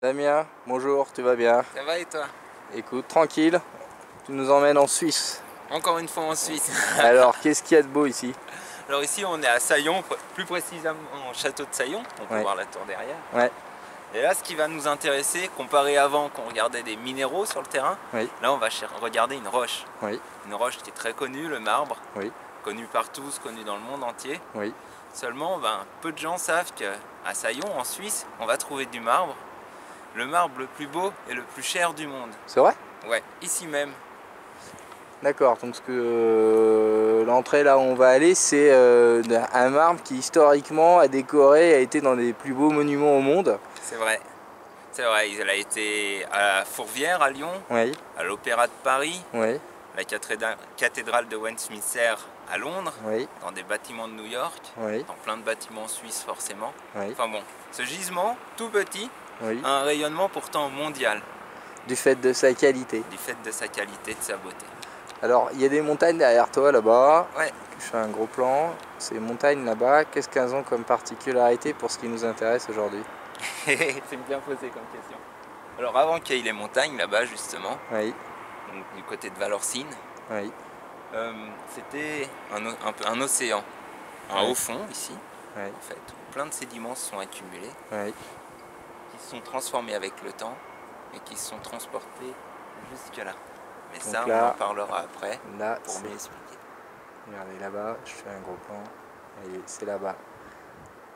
Damien, bonjour, tu vas bien? Ça va et toi? Écoute, tranquille, tu nous emmènes en Suisse. Encore une fois en Suisse. Alors, qu'est-ce qu'il y a de beau ici? Alors ici on est à Saillon, plus précisément au château de Saillon, on peut Ouais. voir la tour derrière. Ouais, Et là ce qui va nous intéresser, comparé avant qu'on regardait des minéraux sur le terrain, oui, là on va regarder une roche. oui, Une roche qui est très connue, le marbre, oui, connu par tous, connu dans le monde entier. oui. Seulement, peu de gens savent qu'à Saillon, en Suisse, on va trouver du marbre. Le marbre le plus beau et le plus cher du monde. C'est vrai? Ouais, ici même. D'accord, donc l'entrée là où on va aller, c'est un marbre qui historiquement a décoré, a été dans les plus beaux monuments au monde. C'est vrai. C'est vrai, il a été à la Fourvière à Lyon, Oui, à l'Opéra de Paris, oui, la cathédrale de Westminster à Londres, oui, dans des bâtiments de New York, oui, dans plein de bâtiments suisses forcément. oui, Enfin bon, ce gisement, tout petit, oui. a un rayonnement pourtant mondial, Du fait de sa qualité. du fait de sa qualité, de sa beauté. Alors, il y a des montagnes derrière toi là-bas. Ouais, Je fais un gros plan. Ces montagnes là-bas, qu'est-ce qu'elles ont comme particularité pour ce qui nous intéresse aujourd'hui? c'est bien posé comme question. Alors avant qu'il y ait les montagnes là-bas justement, Oui, donc, du côté de Valorcine, oui, c'était un océan, un Ouais. haut fond ici, oui, en fait, où plein de sédiments se sont accumulés, oui. qui se sont transformés avec le temps et qui se sont transportés jusque là. Mais Donc ça, là- on en parlera après Là, pour c'est... mieux expliquer. Regardez là-bas, je fais un gros plan. Et c'est là-bas.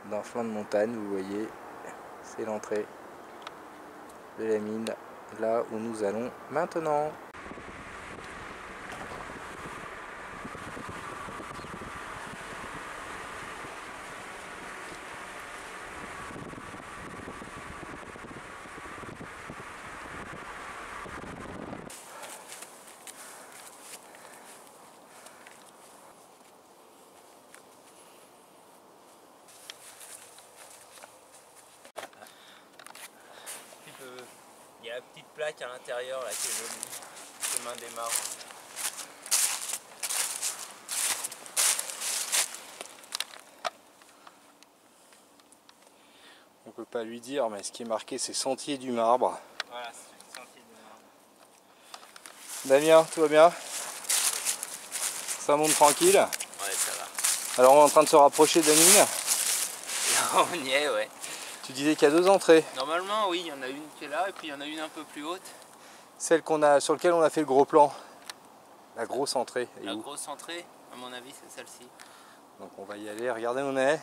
Dans le flanc de montagne, vous voyez, c'est l'entrée de la mine, là où nous allons maintenant. Il y a la petite plaque à l'intérieur là qui est jolie, chemin des marbres. On peut pas lui dire, mais ce qui est marqué, c'est Sentier du Marbre. Voilà, c'est le sentier du marbre. Damien, tout va bien? Ça monte tranquille? Ouais, ça va. Alors on est en train de se rapprocher de la mine. On y est, ouais. Tu disais qu'il y a deux entrées. Normalement, oui, il y en a une qui est là et puis il y en a une un peu plus haute. Celle sur laquelle on a fait le gros plan. La grosse entrée. Elle est La où? grosse entrée, à mon avis, c'est celle-ci. Donc on va y aller, regardez où on est.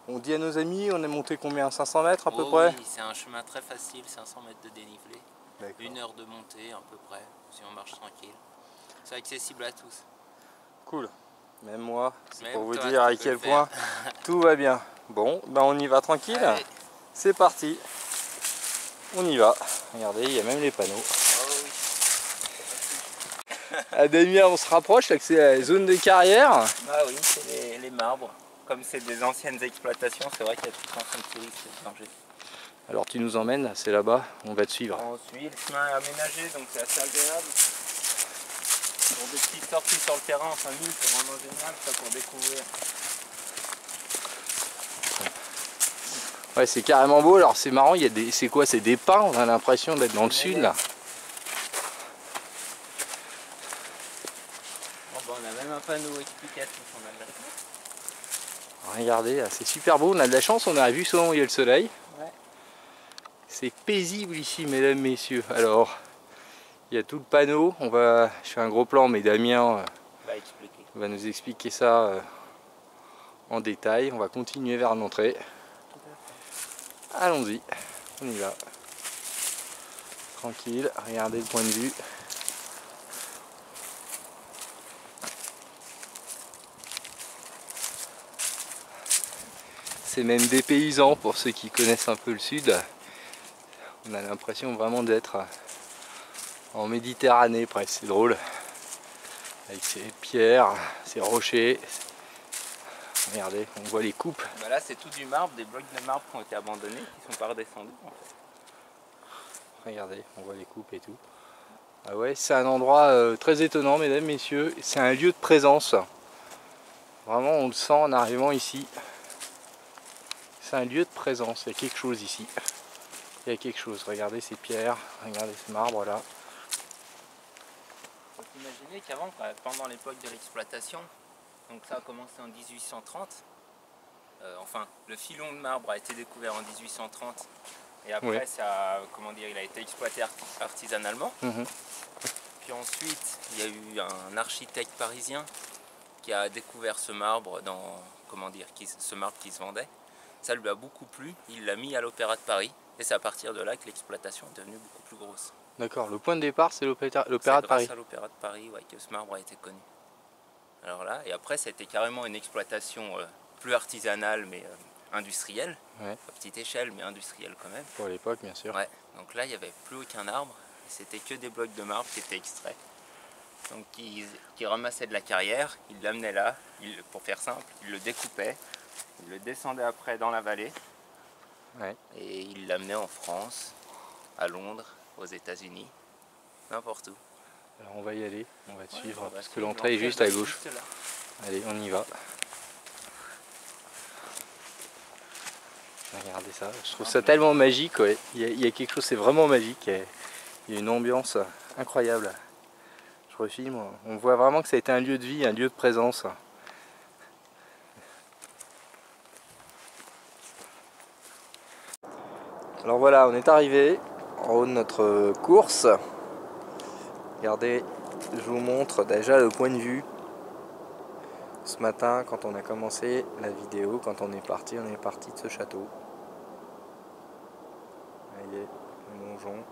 On dit à nos amis, on est monté combien? 500 mètres à peu Oh près? oui, c'est un chemin très facile, 500 mètres de dénivelé. D'accord. 1 heure de montée à peu près, si on marche tranquille. C'est accessible à tous. Cool. Même moi, c'est Même pour vous toi, dire tu à peux quel le faire. point tout va bien. Bon, ben on y va tranquille. Allez. C'est parti. On y va. Regardez, il y a même les panneaux. Oh oui. À Damien, on se rapproche, là que c'est la zone de carrière. Ah oui, c'est les marbres. Comme c'est des anciennes exploitations, c'est vrai qu'il y a tout un train de touristes et de dangers. Alors tu nous emmènes, c'est là-bas, on va te suivre. On suit le chemin aménagé, donc c'est assez agréable. Pour des petites sorties sur le terrain en famille, c'est vraiment génial ça pour découvrir. Ouais, c'est carrément beau. Alors c'est marrant, il y a des, c'est quoi? C'est des pins. On a l'impression d'être dans le sud là. Bon, on a même un panneau explicatif, on a de la chance. Regardez, là, c'est super beau. On a de la chance, on a vu souvent où il y a le soleil. Ouais. C'est paisible ici, mesdames, messieurs. Alors, il y a tout le panneau. Je fais un gros plan, mais Damien Va expliquer. va nous expliquer ça en détail. On va continuer vers l'entrée. Allons-y, on y va. Tranquille, regardez le point de vue. C'est même des paysans pour ceux qui connaissent un peu le sud. On a l'impression vraiment d'être en Méditerranée presque, c'est drôle. Avec ces pierres, ces rochers. Regardez, on voit les coupes. Bah là c'est tout du marbre, des blocs de marbre qui ont été abandonnés, qui sont pas redescendus en fait. Regardez, on voit les coupes et tout. Ah ouais, c'est un endroit très étonnant, mesdames, messieurs. C'est un lieu de présence. Vraiment, on le sent en arrivant ici. C'est un lieu de présence, il y a quelque chose ici. il y a quelque chose. Regardez ces pierres, regardez ce marbre là. Il faut imaginer qu'avant, pendant l'époque de l'exploitation, donc ça a commencé en 1830, enfin le filon de marbre a été découvert en 1830 et après Oui. ça, comment dire, il a été exploité artisanalement. Mhm. Puis ensuite il y a eu un architecte parisien qui a découvert ce marbre comment dire, ce marbre qui se vendait. Ça lui a beaucoup plu, il l'a mis à l'Opéra de Paris et c'est à partir de là que l'exploitation est devenue beaucoup plus grosse. D'accord, le point de départ c'est l'Opéra de Paris. C'est grâce à l'Opéra de Paris, ouais, que ce marbre a été connu. Alors là, et après ça a été carrément une exploitation plus artisanale mais industrielle, Ouais. à petite échelle mais industrielle quand même. Pour l'époque bien sûr. Ouais. Donc là il n'y avait plus aucun arbre, c'était que des blocs de marbre qui étaient extraits. Donc qui ramassaient de la carrière, ils l'amenaient là, pour faire simple, ils le découpaient, ils le descendaient après dans la vallée, Ouais. et ils l'amenaient en France, à Londres, aux États-Unis, n'importe où. Alors on va y aller, on va te suivre on va parce que suivre, l'entrée est juste à gauche. juste là. Allez, on y va. Regardez ça, je trouve ça tellement magique, ouais. Il y a quelque chose, c'est vraiment magique. Il y a une ambiance incroyable. Je refilme, on voit vraiment que ça a été un lieu de vie, un lieu de présence. Alors voilà, on est arrivé en haut de notre course. Regardez, je vous montre déjà le point de vue. Ce matin, quand on a commencé la vidéo, quand on est parti de ce château. Vous voyez, le donjon.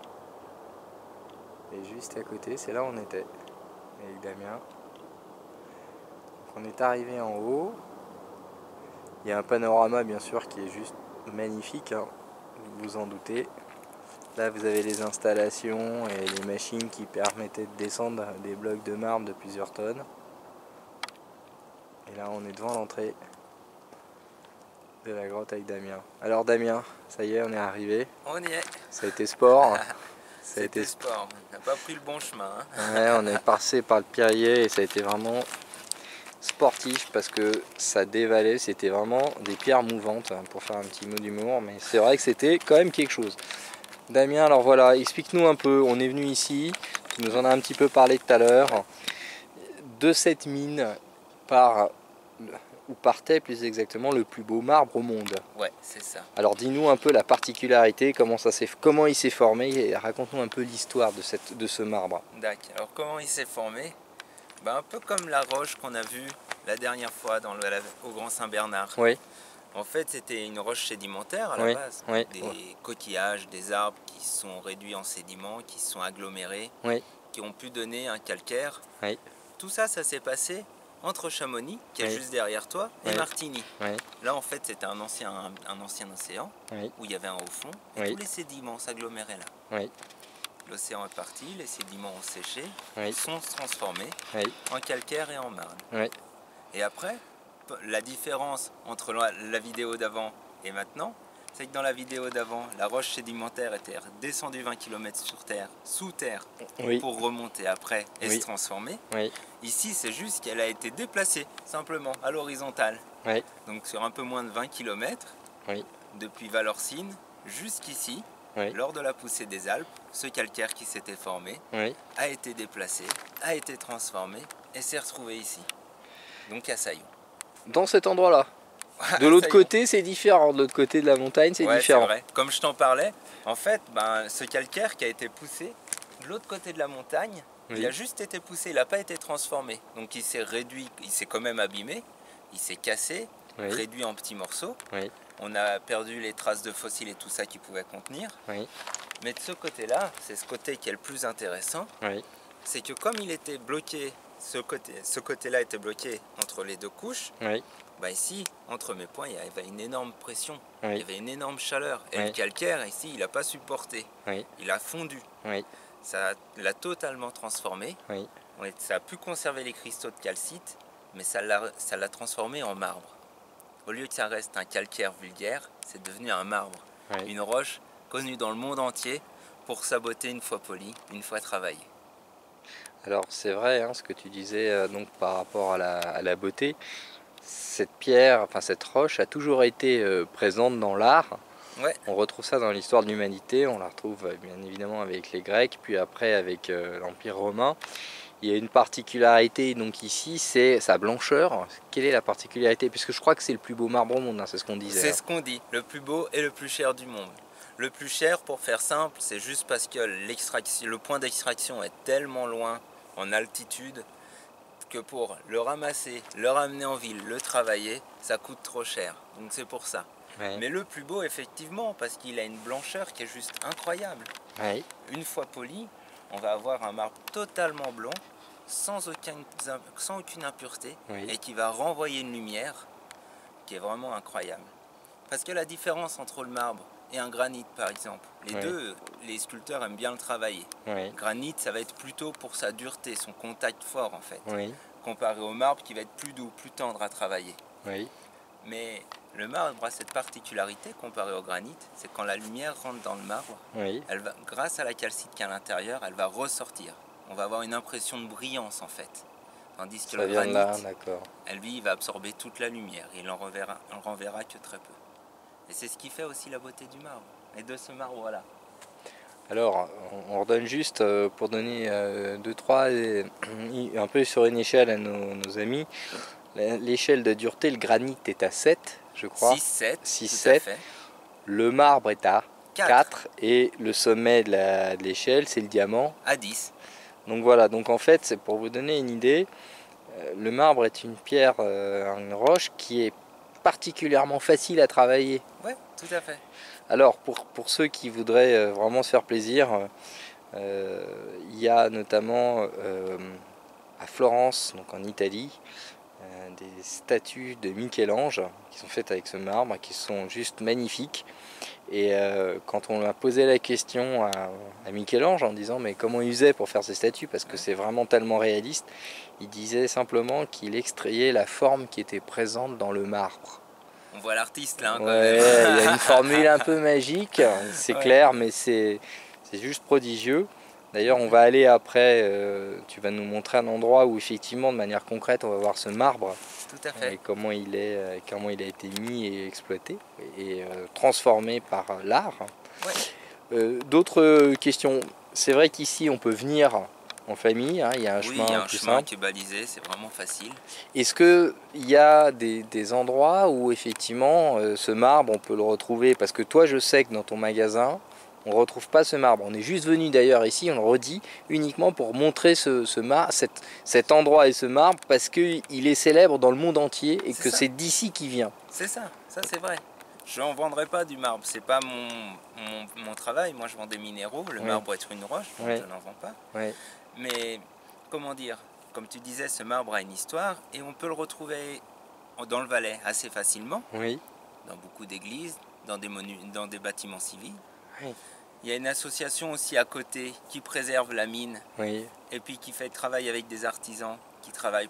Et juste à côté, c'est là où on était, avec Damien. Donc on est arrivé en haut. Il y a un panorama bien sûr qui est juste magnifique, hein, vous vous en doutez. Là vous avez les installations et les machines qui permettaient de descendre des blocs de marbre de plusieurs tonnes. Et là on est devant l'entrée de la grotte avec Damien. Alors Damien, ça y est, on est arrivé. On y est. Ça a été sport. Ça a été sport, on n'a pas pris le bon chemin. Hein. Ouais, on est passé par le Pierrier et ça a été vraiment sportif parce que ça dévalait, c'était vraiment des pierres mouvantes, hein, pour faire un petit mot d'humour, mais c'est vrai que c'était quand même quelque chose. Damien, alors voilà, explique-nous un peu, on est venu ici, tu nous en as un petit peu parlé tout à l'heure, de cette mine où partait plus exactement le plus beau marbre au monde. Ouais, c'est ça. Alors dis-nous un peu la particularité, comment il s'est formé et raconte-nous un peu l'histoire de ce marbre. D'accord, alors comment il s'est formé? Un peu comme la roche qu'on a vue la dernière fois au Grand Saint-Bernard. Oui. En fait, c'était une roche sédimentaire à la base. Oui. Des coquillages, des arbres qui sont réduits en sédiments, qui sont agglomérés, oui. qui ont pu donner un calcaire. Oui. Tout ça, ça s'est passé entre Chamonix, qui est juste derrière toi, et Martigny. Là, en fait, c'était un ancien océan où il y avait un haut fond, et tous les sédiments s'aggloméraient là. L'océan est parti, les sédiments ont séché, sont transformés en calcaire et en marne. Et après, la différence entre la vidéo d'avant et maintenant, c'est que dans la vidéo d'avant, la roche sédimentaire était descendue 20 km sous terre, pour remonter après et se transformer. Ici, c'est juste qu'elle a été déplacée, simplement, à l'horizontale. Donc sur un peu moins de 20 km, depuis Valorcine jusqu'ici, lors de la poussée des Alpes, ce calcaire qui s'était formé a été déplacé, a été transformé et s'est retrouvé ici, donc à Saillon. Dans cet endroit-là. De l'autre côté, c'est différent. De l'autre côté de la montagne, c'est différent. C'est vrai. Comme je t'en parlais, en fait, ce calcaire qui a été poussé de l'autre côté de la montagne, il a juste été poussé, il n'a pas été transformé. Donc il s'est réduit, il s'est quand même abîmé, il s'est cassé, réduit en petits morceaux. On a perdu les traces de fossiles et tout ça qu'il pouvait contenir. Mais de ce côté-là, c'est ce côté qui est le plus intéressant. C'est que comme il était bloqué, ce côté-là était bloqué entre les deux couches. Ici, entre mes poings, il y avait une énorme pression, il y avait une énorme chaleur. Et le calcaire, ici, il n'a pas supporté. Il a fondu. Ça l'a totalement transformé. Ça a pu conserver les cristaux de calcite, mais ça l'a transformé en marbre. Au lieu que ça reste un calcaire vulgaire, c'est devenu un marbre. Une roche connue dans le monde entier pour sa beauté une fois polie, une fois travaillée. Alors c'est vrai, hein, ce que tu disais donc par rapport à la beauté. Cette pierre, enfin cette roche a toujours été présente dans l'art, Ouais. On retrouve ça dans l'histoire de l'humanité, on la retrouve bien évidemment avec les Grecs, puis après avec l'Empire romain. Il y a une particularité donc ici, c'est sa blancheur. Quelle est la particularité? Puisque je crois que c'est le plus beau marbre au monde, hein, c'est ce qu'on disait. C'est ce qu'on dit, le plus beau et le plus cher du monde. Le plus cher, pour faire simple, c'est juste parce que le point d'extraction est tellement loin en altitude que pour le ramasser, le ramener en ville, le travailler, ça coûte trop cher. Donc c'est pour ça. Ouais. Mais le plus beau, effectivement, parce qu'il a une blancheur qui est juste incroyable. Ouais. Une fois poli, on va avoir un marbre totalement blanc, sans aucune impureté, Oui. et qui va renvoyer une lumière qui est vraiment incroyable. Parce que la différence entre le marbre et un granit, par exemple, les Oui. deux, les sculpteurs aiment bien le travailler. Oui. Granit, ça va être plutôt pour sa dureté, son contact fort en fait, Oui. comparé au marbre qui va être plus doux, plus tendre à travailler. Oui. Mais le marbre a cette particularité comparé au granit, c'est quand la lumière rentre dans le marbre, Oui. elle va, grâce à la calcite qui est à l'intérieur, elle va ressortir. On va avoir une impression de brillance en fait. Tandis que Ça le vient de granit, là, d'accord. lui, il va absorber toute la lumière et il en renverra que très peu. Et c'est ce qui fait aussi la beauté du marbre. Et de ce marbre, voilà. Alors, on redonne juste pour donner 2-3, un peu sur une échelle à nos amis. L'échelle de dureté, le granit est à 7, je crois. 6-7, 6-7. Le marbre est à 4 et le sommet de l'échelle, c'est le diamant. À 10. Donc voilà, donc en fait, c'est pour vous donner une idée, le marbre est une pierre, une roche qui est particulièrement facile à travailler. Oui, tout à fait. Alors, pour ceux qui voudraient vraiment se faire plaisir, il y a notamment à Florence, donc en Italie, des statues de Michel-Ange qui sont faites avec ce marbre, qui sont juste magnifiques. Et quand on a posé la question à Michel-Ange en disant mais comment il faisait pour faire ces statues, parce que c'est vraiment tellement réaliste, il disait simplement qu'il extrayait la forme qui était présente dans le marbre. On voit l'artiste là, hein, quand ouais, même. Il y a une formule un peu magique, c'est clair, mais c'est juste prodigieux. D'ailleurs, on va aller après, tu vas nous montrer un endroit où effectivement, de manière concrète, on va voir ce marbre. Tout à fait. Et comment il a été mis et exploité et transformé par l'art. Ouais. D'autres questions. C'est vrai qu'ici, on peut venir en famille, hein, il y a un chemin il y a un tout chemin simple. qui est balisé, c'est vraiment facile. Est-ce qu'il y a des endroits où effectivement ce marbre on peut le retrouver? Parce que toi je sais que dans ton magasin on ne retrouve pas ce marbre. On est juste venu d'ailleurs ici, on le redit, uniquement pour montrer cet endroit et ce marbre parce qu'il est célèbre dans le monde entier et que c'est d'ici qu'il vient. C'est ça c'est vrai. Je n'en vendrai pas du marbre, c'est pas mon travail. Moi je vends des minéraux, le marbre est une roche, donc je n'en vends pas. Mais comment dire, comme tu disais, ce marbre a une histoire et on peut le retrouver dans le Valais assez facilement, dans beaucoup d'églises, dans des bâtiments civils. Il y a une association aussi à côté qui préserve la mine et puis qui fait travail avec des artisans qui travaillent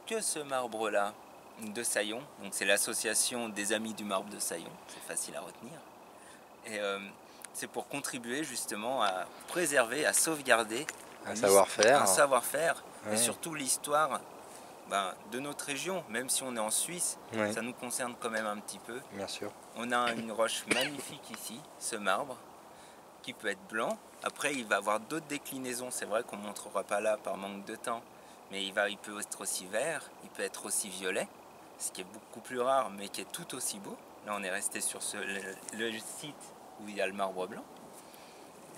que ce marbre-là de Saillon. Donc c'est l'association des amis du marbre de Saillon, c'est facile à retenir. Et c'est pour contribuer justement à préserver, à sauvegarder un savoir-faire et surtout l'histoire de notre région. Même si on est en Suisse, ça nous concerne quand même un petit peu. Bien sûr. On a une roche magnifique ici, ce marbre, qui peut être blanc. Après, il va avoir d'autres déclinaisons. C'est vrai qu'on ne montrera pas là par manque de temps, mais il peut être aussi vert, il peut être aussi violet, ce qui est beaucoup plus rare, mais qui est tout aussi beau. Là, on est resté sur le site où il y a le marbre blanc.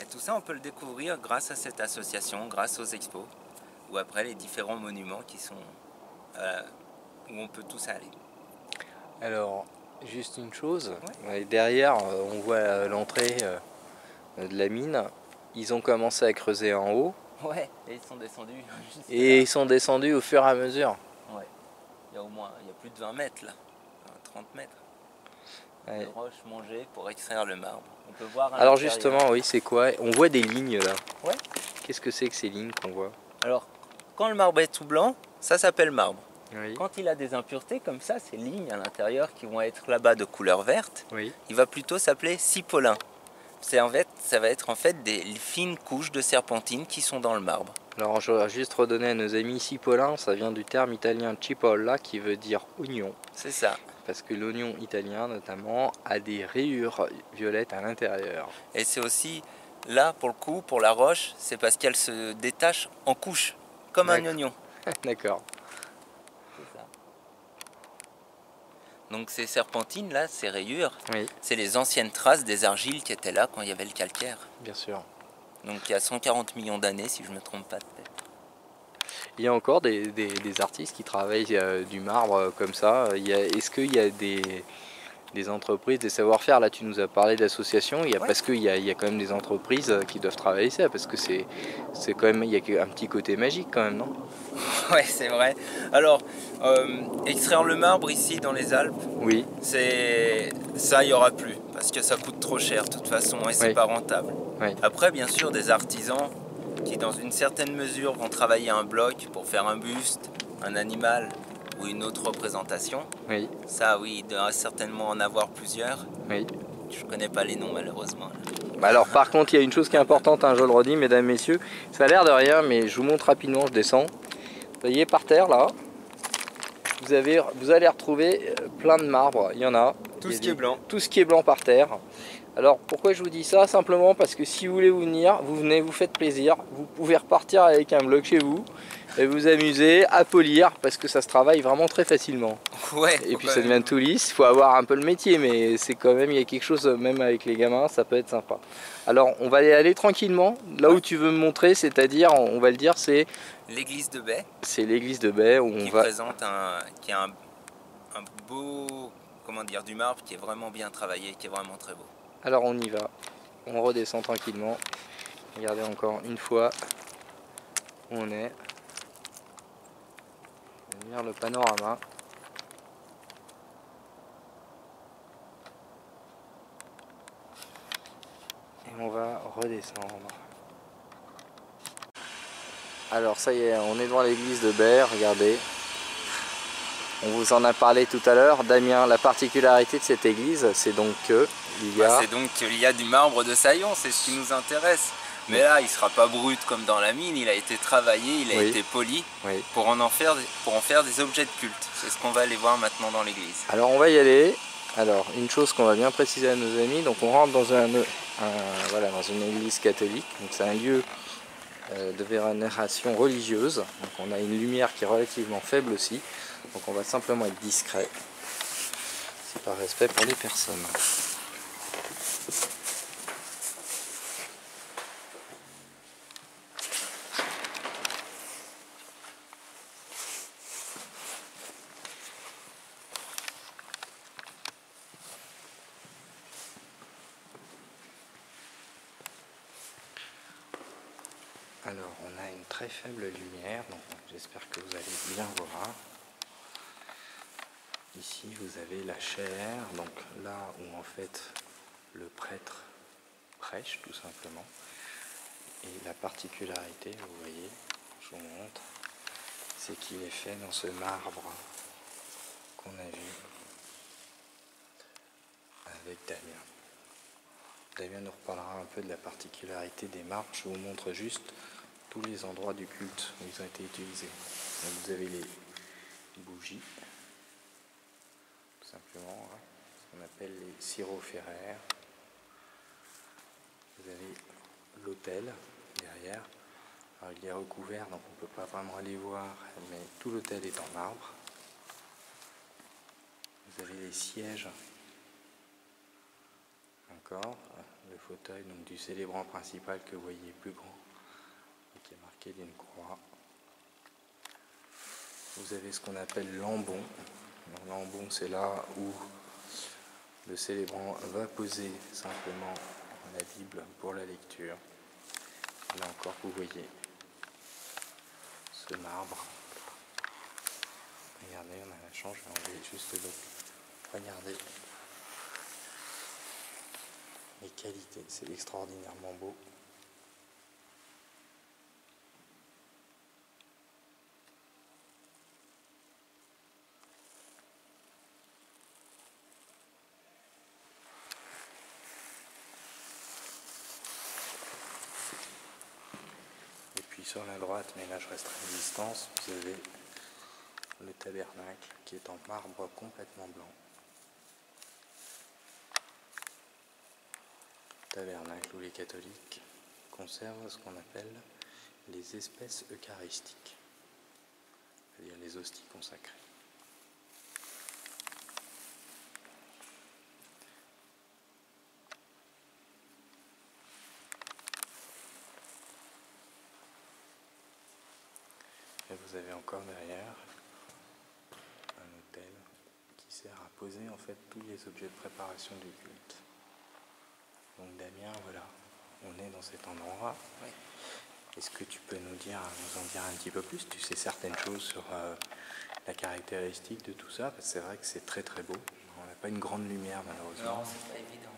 Et tout ça, on peut le découvrir grâce à cette association, grâce aux expos, ou après les différents monuments qui sont où on peut tous aller. Alors, juste une chose, derrière, on voit l'entrée de la mine. Ils ont commencé à creuser en haut. Ouais, et ils sont descendus. Et ils sont descendus au fur et à mesure. Ouais, il y a plus de 20 mètres là, 30 mètres. De roches mangées pour extraire le marbre. On peut voir. Alors justement, oui, c'est quoi? On voit des lignes là. Ouais. Qu'est-ce que c'est que ces lignes qu'on voit? Alors, quand le marbre est tout blanc, ça s'appelle marbre. Oui. Quand il a des impuretés comme ça, ces lignes à l'intérieur qui vont être là-bas de couleur verte, il va plutôt s'appeler cipolin. Ça va être en fait des fines couches de serpentine qui sont dans le marbre. Alors je vais juste redonner à nos amis cipolin, ça vient du terme italien cipolla qui veut dire oignon. C'est ça. parce que l'oignon italien notamment a des rayures violettes à l'intérieur. Et c'est aussi, là pour le coup, pour la roche, c'est parce qu'elle se détache en couches, comme un oignon. D'accord. C'est ça. Donc ces serpentines là, ces rayures, Oui, c'est les anciennes traces des argiles qui étaient là quand il y avait le calcaire. bien sûr. Donc il y a 140 millions d'années si je ne me trompe pas de tête. Il y a encore des artistes qui travaillent du marbre comme ça. Est-ce qu'il y a des entreprises, des savoir-faire? Là, tu nous as parlé d'associations. Ouais. Parce qu'il y a quand même des entreprises qui doivent travailler ça, parce que c'est quand même, il y a un petit côté magique quand même, non? Ouais, c'est vrai. Alors, extraire le marbre ici dans les Alpes, Oui, c'est ça, il n'y aura plus parce que ça coûte trop cher de toute façon et c'est oui, pas rentable. oui, Après, bien sûr, des artisans qui, dans une certaine mesure, vont travailler un bloc pour faire un buste, un animal ou une autre représentation. oui, Ça, oui, il devrait certainement en avoir plusieurs. oui. Je connais pas les noms malheureusement. Bah alors par contre il y a une chose qui est importante, hein, je le redis mesdames, messieurs, ça a l'air de rien mais je vous montre rapidement, je descends. Vous voyez par terre là, vous allez retrouver plein de marbre, il y en a. Tout ce qui est blanc. Tout ce qui est blanc par terre. Alors pourquoi je vous dis ça? Simplement parce que si vous voulez vous venir, vous venez, vous faites plaisir, vous pouvez repartir avec un bloc chez vous et vous amuser à polir parce que ça se travaille vraiment très facilement. Ouais. Et puis ça devient tout lisse, il faut avoir un peu le métier mais c'est quand même, il y a quelque chose, même avec les gamins, ça peut être sympa. Alors on va aller tranquillement, là où tu veux me montrer, c'est-à-dire, on va le dire, c'est l'église de Baie. C'est l'église de Baie où on va... Présente qui a un beau, comment dire, du marbre qui est vraiment bien travaillé, qui est vraiment très beau. Alors on y va, on redescend tranquillement. Regardez encore une fois où on est. On va venir le panorama. Et on va redescendre. Alors ça y est, on est devant l'église de Baie, regardez. On vous en a parlé tout à l'heure. Damien, la particularité de cette église, c'est donc qu'il y a... C'est donc qu'il y a du marbre de Saillon, c'est ce qui nous intéresse. Mais là, il ne sera pas brut comme dans la mine, il a été travaillé, il a été poli pour en faire des objets de culte. C'est ce qu'on va aller voir maintenant dans l'église. Alors on va y aller. Alors une chose qu'on va bien préciser à nos amis, donc on rentre dans voilà, dans une église catholique, donc c'est un lieu de vénération religieuse, donc on a une lumière qui est relativement faible aussi, donc on va simplement être discret, c'est par respect pour les personnes. Alors on a une très faible lumière, donc j'espère que vous allez bien voir. Ici vous avez la chaire, donc là où en fait le prêtre prêche tout simplement. Et la particularité, vous voyez, je vous montre, c'est qu'il est fait dans ce marbre qu'on a vu avec Damien. Damien nous reparlera un peu de la particularité des marbres. Je vous montre juste tous les endroits du culte où ils ont été utilisés. Donc vous avez les bougies, tout simplement, hein, ce qu'on appelle les syrophéraires. Vous avez l'autel derrière. Alors, il est recouvert, donc on ne peut pas vraiment aller voir, mais tout l'autel est en marbre. Vous avez les sièges. Encore le fauteuil donc, du célébrant principal que vous voyez plus grand et qui est marqué d'une croix. Vous avez ce qu'on appelle l'ambon. L'ambon, c'est là où le célébrant va poser simplement la Bible pour la lecture. Là encore, vous voyez ce marbre. Regardez, on a la chance, je vais enlever juste l'eau. Regardez les qualités, c'est extraordinairement beau. Et puis sur la droite, mais là je resterai à distance, vous avez le tabernacle qui est en marbre complètement blanc. tabernacle où les catholiques conservent ce qu'on appelle les espèces eucharistiques, c'est-à-dire les hosties consacrées. Et vous avez encore derrière un autel qui sert à poser en fait tous les objets de préparation du culte. Donc Damien, voilà, on est dans cet endroit. Oui. Est-ce que tu peux nous en dire un petit peu plus? Tu sais certaines choses sur la caractéristique de tout ça? Parce que c'est vrai que c'est très très beau. On n'a pas une grande lumière malheureusement. Non, c'est pas évident.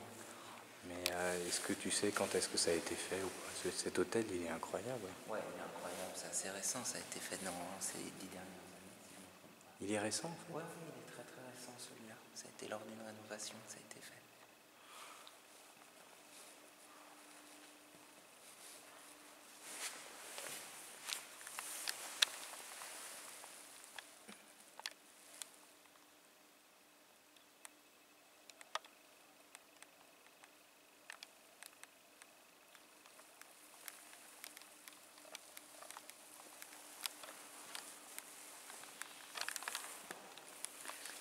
Mais est-ce que tu sais quand est-ce que ça a été fait ou pas? Cet hôtel, il est incroyable. Ouais, il est incroyable. C'est assez récent. Ça a été fait dans ces 10 dernières années. Il est récent en fait? Ouais, oui, il est très très récent celui-là. Ça a été lors d'une rénovation que ça a été fait.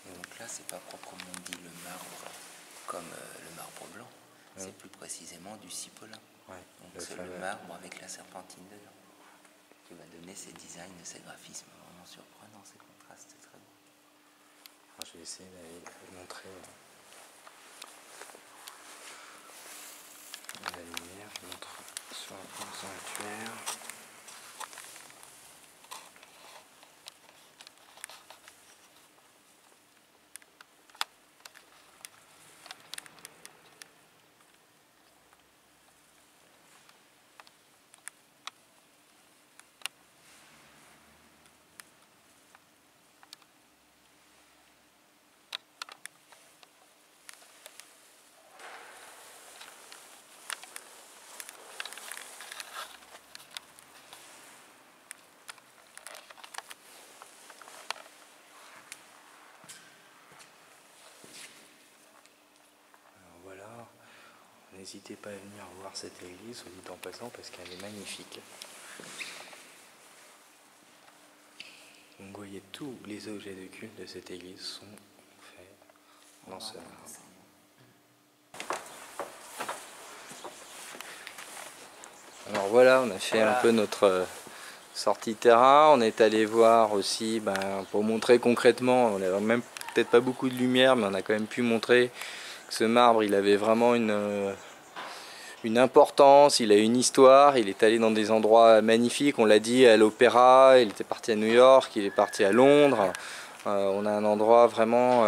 Donc là, c'est pas proprement dit le marbre comme le marbre blanc. Ouais. C'est plus précisément du cipolin. Ouais, Donc c'est le marbre avec la serpentine dedans qui va donner ces designs, ces graphismes vraiment surprenants, ces contrastes, c'est très beau. Alors, je vais essayer de montrer la lumière. Je montre sur un plan sanctuaire. N'hésitez pas à venir voir cette église, soit dit en passant, parce qu'elle est magnifique. Donc vous voyez, tous les objets de culte de cette église sont faits dans ce marbre. Alors voilà, on a fait un peu notre sortie terrain. On est allé voir aussi, pour montrer concrètement, on n'avait même peut-être pas beaucoup de lumière, mais on a quand même pu montrer que ce marbre, il avait vraiment une importance, il a une histoire, il est allé dans des endroits magnifiques, on l'a dit, à l'opéra, il était parti à New York, il est parti à Londres. On a un endroit vraiment...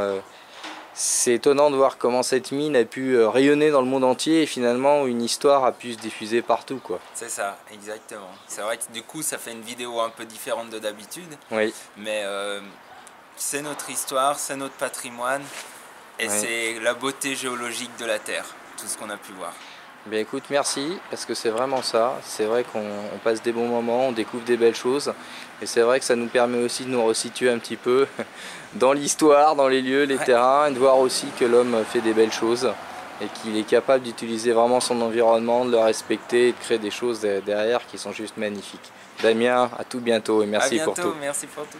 c'est étonnant de voir comment cette mine a pu rayonner dans le monde entier et finalement une histoire a pu se diffuser partout, quoi. C'est ça, exactement. C'est vrai que du coup ça fait une vidéo un peu différente de d'habitude. Oui. Mais c'est notre histoire, c'est notre patrimoine et Oui. c'est la beauté géologique de la Terre, tout ce qu'on a pu voir. Bien écoute, merci, parce que c'est vraiment ça. C'est vrai qu'on passe des bons moments, on découvre des belles choses. Et c'est vrai que ça nous permet aussi de nous resituer un petit peu dans l'histoire, dans les lieux, les terrains, et de voir aussi que l'homme fait des belles choses et qu'il est capable d'utiliser vraiment son environnement, de le respecter et de créer des choses derrière qui sont juste magnifiques. Damien, à tout bientôt et merci pour tout. Merci pour tout.